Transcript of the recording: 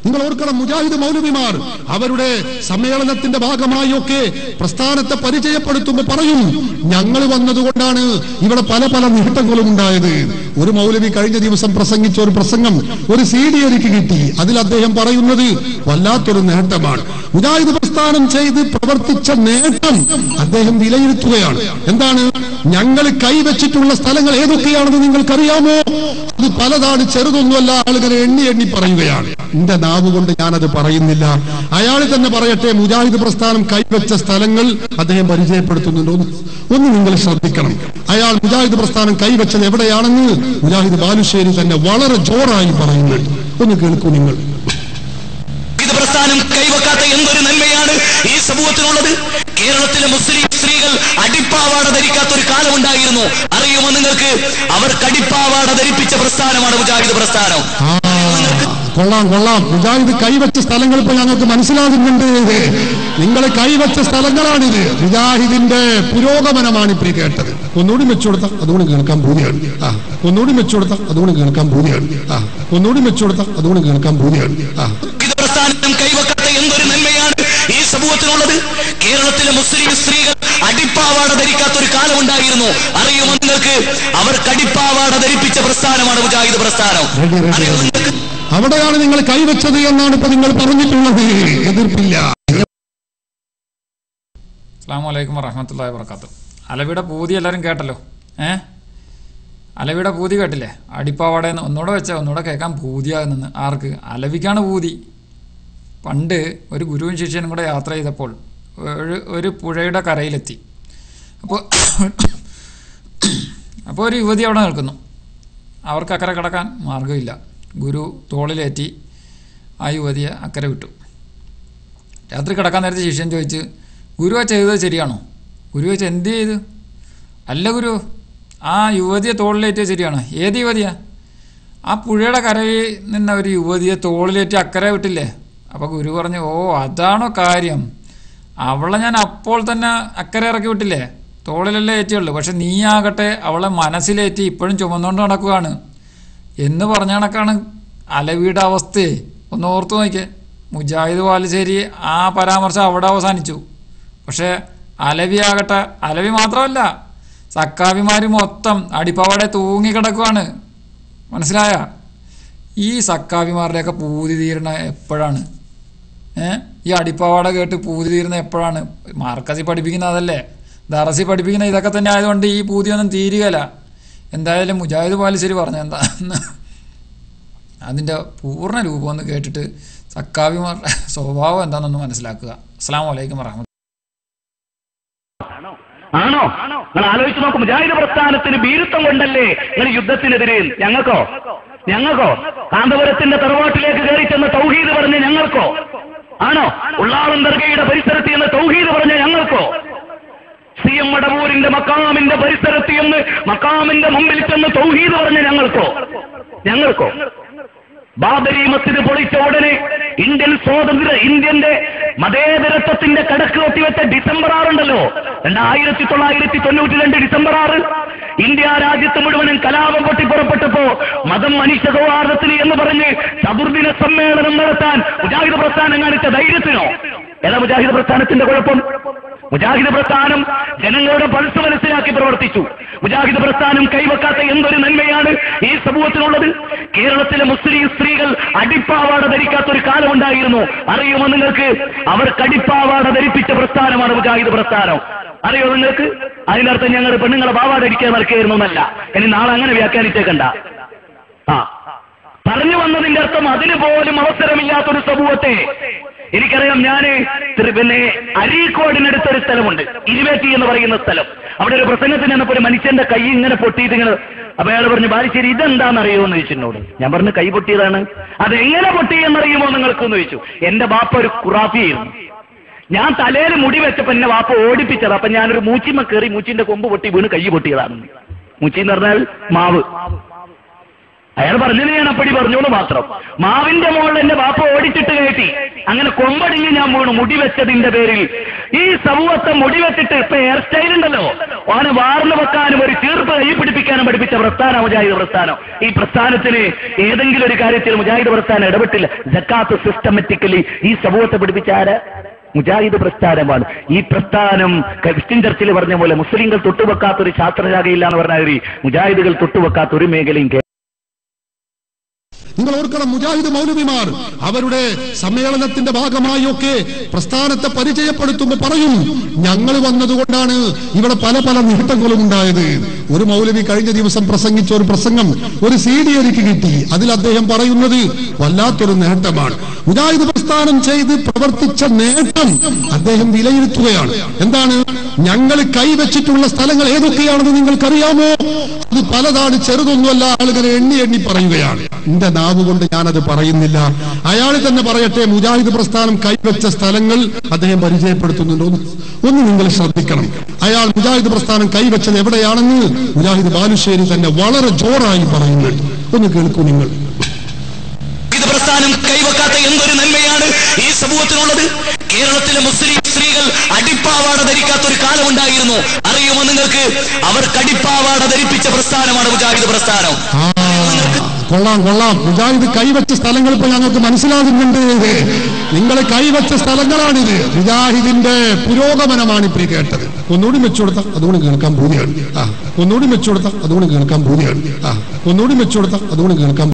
നിങ്ങൾ ഓർക്കണം, മുജാഹിദ് മൗലവിമാർ അവരുടെ സമ്മേളനത്തിന്റെ ഭാഗമായി ഒക്കെ പ്രസ്ഥാനത്തെ പരിചയപ്പെടുത്തുമ്പോൾ പറയും, ഞങ്ങൾ വന്നതുകൊണ്ടാണ് ഇവിടെ പല പല നേട്ടങ്ങളും ഉണ്ടായത്. ഒരു മൗലവി കഴിഞ്ഞ ദിവസം പ്രസംഗിച്ച ഒരു പ്രസംഗം ഒരു CD എനിക്ക് കിട്ടി. അതിൽ അദ്ദേഹം പറയുന്നത് വല്ലാത്തൊരു നേട്ടമാണ്. മുജാഹിദ് പ്രസ്ഥാനം ചെയ്ത് പ്രവർത്തിച്ച നേട്ടം അദ്ദേഹം വിലയിരുത്തുകയാണ്. എന്താണ്? ഞങ്ങൾ കൈവച്ചിട്ടുള്ള സ്ഥലങ്ങൾ ഏതൊക്കെയാണെന്ന് നിങ്ങൾക്കറിയാമോ? അത് പലതാണ്, ചെറുതൊന്നുമല്ല. ആളുകൾ എണ്ണി എണ്ണി പറയുകയാണ്. എന്റെ നാവ് കൊണ്ട് ഞാനത് പറയുന്നില്ല, അയാൾ തന്നെ പറയട്ടെ. മുജാഹിദ് പ്രസ്ഥാനം കൈവച്ച സ്ഥലങ്ങൾ അദ്ദേഹം പരിചയപ്പെടുത്തുന്നുണ്ടോ? ഒന്ന് നിങ്ങൾ ശ്രദ്ധിക്കണം. അയാൾ മുജാഹിദ് പ്രസ്ഥാനം കൈവച്ചത് എവിടെയാണെന്ന് മുജാഹിദ് ബാലുശ്ശേരി തന്നെ വളരെ ജോറായി പറയുന്നുണ്ട്. ഒന്ന് കേൾക്കൂ നിങ്ങൾ. ഇത് പ്രസ്ഥാനം കൈവക്കാത്ത എന്തൊരു നന്മയാണ് ഈ സമൂഹത്തിനുള്ളത്. കേരളത്തിലെ മുസ്ലിം സ്ത്രീകൾ അടിപ്പാവാട ധരിക്കാത്ത ഒരു കാലമുണ്ടായിരുന്നു. അറിയുമോ നിങ്ങൾക്ക്? അവർ കടിപ്പാവാട ധരിപ്പിച്ച പ്രസ്ഥാനമാണ് മുജാഹിദ് പ്രസ്ഥാനം. കൊള്ളാം കൊള്ളാം. മുജാഹിദ് കൈവച്ച സ്ഥലങ്ങൾ ഇപ്പോൾ ഞങ്ങൾക്ക് മനസ്സിലാകുന്നുണ്ട്. നിങ്ങൾ കൈവച്ച സ്ഥലങ്ങളാണിത്. മുജാഹിദിന്റെ പുരോഗമനമാണ് ഇപ്പോൾ കേട്ടത്. ഒന്നുകൂടി വെച്ചുകൊടുത്താൽ അതുകൊണ്ട് കേൾക്കാൻ ഭൂതിയാണ്. ഒന്നുകൂടി വെച്ചുകൊടുത്താൽ അതുകൊണ്ട് കേൾക്കാൻ ഭൂതിയാണ്. ഒന്നുകൂടി വെച്ചുകൊടുത്താൽ അതുകൊണ്ട് കേൾക്കാൻ ഭൂതിയാണ്. ഇത് പ്രസ്ഥാനം കൈവക്കാത്ത എന്തൊരു നന്മയാണ് ഈ സമൂഹത്തിനുള്ളത്. കേരളത്തിലെ മുസ്ലിം സ്ത്രീകൾ അടിപ്പാവാട ധരിക്കാത്ത ഒരു കാലമുണ്ടായിരുന്നു. അറിയുമോ നിങ്ങൾക്ക്? അവർ കടിപ്പാവാട ധരിപ്പിച്ച പ്രസ്ഥാനമാണ് മുജാഹിദ് പ്രസ്ഥാനം. അവിടെയാണ് നിങ്ങൾ കൈവച്ചത് എന്നാണ് ഇപ്പൊ നിങ്ങൾ പറഞ്ഞിട്ടുള്ളത്. എതിർപ്പില്ല. അസ്സലാമു അലൈക്കും വറഹ്മത്തുള്ളാഹി വബറകാതുഹു. അലവിയുടെ പൂതി എല്ലാവരും കേട്ടല്ലോ. അലവിയുടെ പൂതി കേട്ടില്ലേ? അടിപ്പാവാടേന്ന് ഒന്നുകൂടെ വെച്ചാൽ ഒന്നുകൂടെ കേൾക്കാൻ പൂതിയാകുന്നെന്ന്. ആർക്ക്? അലവിക്കാണ് പൂതി. പണ്ട് ഒരു ഗുരുവും ശിഷ്യനും കൂടെ യാത്ര ചെയ്തപ്പോൾ ഒരു പുഴയുടെ കരയിലെത്തി. അപ്പോൾ ഒരു യുവതി അവിടെ നിൽക്കുന്നു. അവർക്ക് അക്കരെ കടക്കാൻ മാർഗമില്ല. ഗുരു തോളിലേറ്റി ആ യുവതിയെ അക്കരെ വിട്ടു. രാത്രി കിടക്കാൻ നേരത്തെ ശിഷ്യൻ ചോദിച്ച്, ഗുരുവാ ചെയ്തത് ശരിയാണോ? ഗുരു ചോദിച്ചു, എന്ത് ചെയ്ത്? അല്ല ഗുരു, ആ യുവതിയെ തോളിലേറ്റിയത് ശരിയാണോ? ഏത് യുവതിയാ? ആ പുഴയുടെ കരയിൽ നിന്ന ഒരു യുവതിയെ തോളിലേറ്റി അക്കരെ വിട്ടില്ലേ? അപ്പോൾ ഗുരു പറഞ്ഞു, ഓ അതാണോ കാര്യം. അവളെ ഞാൻ അപ്പോൾ തന്നെ അക്കരെ ഇറക്കി വിട്ടില്ലേ? തോളിലല്ലേ ഏറ്റിയുള്ളൂ. പക്ഷെ നീ ആകട്ടെ അവളെ മനസ്സിലേറ്റി ഇപ്പോഴും ചുമന്നുകൊണ്ട് നടക്കുകയാണ് എന്ന് പറഞ്ഞ കണക്കാണ് അലവിയുടെ അവസ്ഥയെ. ഒന്ന് ഓർത്തു നോക്കിയേ. മുജാഹിദ് ബാലുശ്ശേരി ആ പരാമർശം അവിടെ അവസാനിച്ചു. പക്ഷേ അലവിയാകട്ടെ, അലവി മാത്രമല്ല സക്കാവിമാർ മൊത്തം അടിപ്പാവാടെ തൂങ്ങിക്കിടക്കുവാണ്. മനസ്സിലായ? ഈ സക്കാവിമാരുടെയൊക്കെ പൂതി തീരണ എപ്പോഴാണ്? ഈ അടിപ്പാവാട കേട്ട് പൂതി തീരുന്ന എപ്പോഴാണ്? മാർക്കസി പഠിപ്പിക്കുന്ന അതല്ലേ, ദറസി പഠിപ്പിക്കുന്ന ഇതൊക്കെ തന്നെ ആയതുകൊണ്ട് ഈ പൂതിയൊന്നും തീരുകയില്ല. എന്തായാലും മുജാഹിദ് ബാലുശ്ശേരി പറഞ്ഞു എന്താ അതിൻ്റെ പൂർണ്ണ രൂപം ഒന്ന് കേട്ടിട്ട് സക്കാവിമാരുടെ സ്വഭാവം എന്താണെന്നൊന്ന് മനസ്സിലാക്കുക. അസ്സലാമു അലൈക്കും വറഹ്മത്തുള്ളാഹി. ആണോ? നിങ്ങൾ ആലോചിച്ച് നോക്കും. മുജാഹിദ് പ്രസ്ഥാനത്തിന് ഭീരുത്വം കൊണ്ടല്ലേ നിങ്ങൾ യുദ്ധത്തിനെതിരെ? ഞങ്ങൾക്കോ കാന്തപുരത്തിന്റെ തറവാട്ടിലേക്ക് കയറി ചെന്ന് തൗഹീദ് പറഞ്ഞ ഞങ്ങൾക്കോ? ആണോ? ഉള്ളാളം ദർഗയുടെ പരിസരത്ത് എന്ന് തൗഹീദ് പറഞ്ഞ ഞങ്ങൾക്കോ? CM മടവൂരിന്റെ മക്കാമിന്റെ പരിസരത്ത് എന്ന് മക്കാമിന്റെ മുമ്പിൽ ചെന്ന് തൗഹീദ് പറഞ്ഞ ഞങ്ങൾക്കോ? ബാബരി മസ്ജിദ് പൊളിച്ച ഉടനെ ഇന്ത്യന്റെ മതേതരത്വത്തിന്റെ കടക്ക് ഒത്തിവെച്ച December 6 ഉണ്ടല്ലോ, 1992 December 6, ഇന്ത്യ രാജ്യത്ത് മുഴുവനും കലാപം പൊട്ടിപ്പുറപ്പെട്ടപ്പോ മതം മനുഷ്യ സൗഹാർദ്ദത്തിന് എന്ന് പറഞ്ഞ് ചതുർദിന സമ്മേളനം നടത്താൻ മുജാഹിദ് പ്രസ്ഥാനം കാണിച്ച ധൈര്യത്തിനോ? ഏതാ മുജാഹിദ് പ്രസ്ഥാനത്തിന്റെ കുഴപ്പം? മുജാഹിദ് പ്രസ്ഥാനം ജനങ്ങളുടെ പൾസ് മനസ്സിലാക്കി പ്രവർത്തിച്ചു. മുജാഹിദ് പ്രസ്ഥാനം കൈവക്കാത്ത എന്തൊരു നന്മയാണ് ഈ സമൂഹത്തിനുള്ളത്. കേരളത്തിലെ മുസ്ലിം സ്ത്രീകൾ അടിപ്പാവാട ധരിക്കാത്ത ഒരു കാലമുണ്ടായിരുന്നു. അറിയുമോ നിങ്ങൾക്ക്? അവർ കടിപ്പാവാട ധരിപ്പിച്ച പ്രസ്ഥാനമാണ് മുജാഹിദ് പ്രസ്ഥാനം. അറിയോ നിങ്ങൾക്ക്? അതിനർത്ഥം ഞങ്ങൾ പെണ്ണുങ്ങളെ പാവാട അടിക്കാൻ നടക്കുകയായിരുന്നു എന്നല്ല. ഇനി നാളെ അങ്ങനെ വ്യാഖ്യാനിച്ചേക്കണ്ട. പറഞ്ഞു വന്നതിന്റെ അർത്ഥം അതിന് പോലും അവസരമില്ലാത്തൊരു സമൂഹത്തെ. എനിക്കറിയാം, ഞാന് പിന്നെ അരീക്കോടിനടുത്തൊരു സ്ഥലമുണ്ട്, ഇരുവേറ്റി എന്ന് പറയുന്ന സ്ഥലം. അവിടെ ഒരു പ്രസംഗത്തിന് വന്നപ്പോൾ ഒരു മനുഷ്യന്റെ കൈ ഇങ്ങനെ പൊട്ടിയിട്ട് ഇങ്ങനെ, അപ്പൊ അയാൾ പറഞ്ഞു, ബാലുശ്ശേരി ഇതെന്താണെന്നറിയുമോ എന്ന് ചോദിച്ചിട്ടുണ്ടോട്. ഞാൻ പറഞ്ഞു, കൈ പൊട്ടിയതാണ്. അതെങ്ങനെ പൊട്ടിയെന്നറിയുമോ നിങ്ങൾക്കെന്ന് ചോദിച്ചു. എന്റെ ബാപ്പ ഒരു ഖുറാഫിയായിരുന്നു. ഞാൻ തലയിൽ മുടി വെച്ചപ്പോ എന്നെ വാപ്പ ഓടിപ്പിച്ചത്. അപ്പൊ ഞാനൊരു മൂച്ചിമ്മ കയറി മൂച്ചിന്റെ കൊമ്പ് പൊട്ടി വീണ് കൈ പൊട്ടിയതാണ്. മൂച്ചി എന്ന് പറഞ്ഞാൽ മാവ്. അയാൾ പറഞ്ഞത് ഞാൻ അപ്പടി പറഞ്ഞോളൂ മാത്രം. മാവിന്റെ മുകളിൽ എന്റെ ബാപ്പ ഓടിച്ചിട്ട് കയറ്റി, അങ്ങനെ കൊമ്പടിഞ്ഞ് ഞാൻ വീണു മുടി വെച്ചതിന്റെ പേരിൽ. ഈ സമൂഹത്തെ മുടി വെച്ചിട്ട് ഇപ്പൊ ഹെയർ സ്റ്റൈൽ ഉണ്ടല്ലോ, ഓനെ വാർന്നു വെക്കാനും ഒരു ചീർപ്പ് കൈ പിടിപ്പിക്കാനും പഠിപ്പിച്ച പ്രസ്ഥാനം മുജാഹിദ് പ്രസ്ഥാനം. ഈ പ്രസ്ഥാനത്തിന് ഏതെങ്കിലും ഒരു കാര്യത്തിൽ മുജാഹിദ് പ്രസ്ഥാനം ഇടപെട്ടില്ല. സക്കാത്ത് സിസ്റ്റമാറ്റിക്കലി ഈ സമൂഹത്തെ പഠിപ്പിച്ചാര്? മുജാഹിദ് പ്രസ്ഥാനമാണ്. ഈ പ്രസ്ഥാനം ക്രിസ്ത്യൻ ചർച്ചിൽ പറഞ്ഞ പോലെ മുസ്ലിങ്ങൾ തൊട്ടുവെക്കാത്തൊരു ശാസ്ത്രശാഖയില്ല എന്ന് പറഞ്ഞാൽ മുജാഹിദുകൾ തൊട്ടുവെക്കാത്ത ഒരു മേഖലയും. നിങ്ങൾ ഓർക്കണം, മുജാഹിദ് മൗലവിമാർ അവരുടെ സമ്മേളനത്തിന്റെ ഭാഗമായി ഒക്കെ പ്രസ്ഥാനത്തെ പരിചയപ്പെടുത്തുമ്പോൾ പറയും, ഞങ്ങൾ വന്നതുകൊണ്ടാണ് ഇവിടെ പല പല നേട്ടങ്ങളും ഉണ്ടായത്. ഒരു മൗലവി കഴിഞ്ഞ ദിവസം പ്രസംഗിച്ച ഒരു പ്രസംഗം ഒരു CD എനിക്ക് കിട്ടി. അതിൽ അദ്ദേഹം പറയുന്നത് വല്ലാത്തൊരു നേട്ടമാണ്. മുജാഹിദ് പ്രസ്ഥാനം ചെയ്ത് പ്രവർത്തിച്ച നേട്ടം അദ്ദേഹം വിലയിരുത്തുകയാണ്. എന്താണ്? ഞങ്ങൾ കൈവച്ചിട്ടുള്ള സ്ഥലങ്ങൾ ഏതൊക്കെയാണെന്ന് നിങ്ങൾക്കറിയാമോ? അത് പലതാണ്, ചെറുതൊന്നുമല്ല. ആളുകൾ എണ്ണി എണ്ണി പറയുകയാണ്. എന്റെ നാവ് കൊണ്ട് ഞാനത് പറയുന്നില്ല, അയാൾ തന്നെ പറയട്ടെ. മുജാഹിദ് പ്രസ്ഥാനം കൈവച്ച സ്ഥലങ്ങൾ അദ്ദേഹം പരിചയപ്പെടുത്തുന്നുണ്ടോ? ഒന്ന് നിങ്ങൾ ശ്രദ്ധിക്കണം. അയാൾ മുജാഹിദ് പ്രസ്ഥാനം കൈവച്ചത് എവിടെയാണെന്ന് മുജാഹിദ് ബാലുശ്ശേരി തന്നെ വളരെ ജോറായി പറയുന്നുണ്ട്. ഒന്ന് കേൾക്കൂ നിങ്ങൾ. ഇത് പ്രസ്ഥാനം കൈവക്കാത്ത എന്തൊരു നന്മയാണ് ഈ സമൂഹത്തിനുള്ളത്. കേരളത്തിലെ മുസ്ലിം സ്ത്രീകൾ അടിപ്പാവാട ധരിക്കാത്ത ഒരു കാലമുണ്ടായിരുന്നു. അറിയുമോ നിങ്ങൾക്ക്? അവർക്ക് അടിപ്പാവാട ധരിപ്പിച്ച പ്രസ്ഥാനമാണ് മുജാഹിദ് പ്രസ്ഥാനം. കൊള്ളാം കൊള്ളാം. മുജാഹിദ് കൈവച്ച സ്ഥലങ്ങൾ ഇപ്പൊ ഞങ്ങൾക്ക് മനസ്സിലാകുന്നുണ്ട്. നിങ്ങൾ കൈവച്ച സ്ഥലങ്ങളാണിത്. മുജാഹിദിന്റെ പുരോഗമനമാണ് ഇപ്പൊ കേട്ടത്. ഒന്നുകൂടി വെച്ചുകൊടുത്ത അതുകൊണ്ട് കേൾക്കാൻ പൂതിയാണ്. ഒന്നുകൂടി വെച്ചുകൊടുത്ത അതുകൊണ്ട് കേൾക്കാൻ പൂതിയാണ്. ഒന്നുകൂടി വെച്ചുകൊടുത്ത അതുകൊണ്ട് കേൾക്കാൻ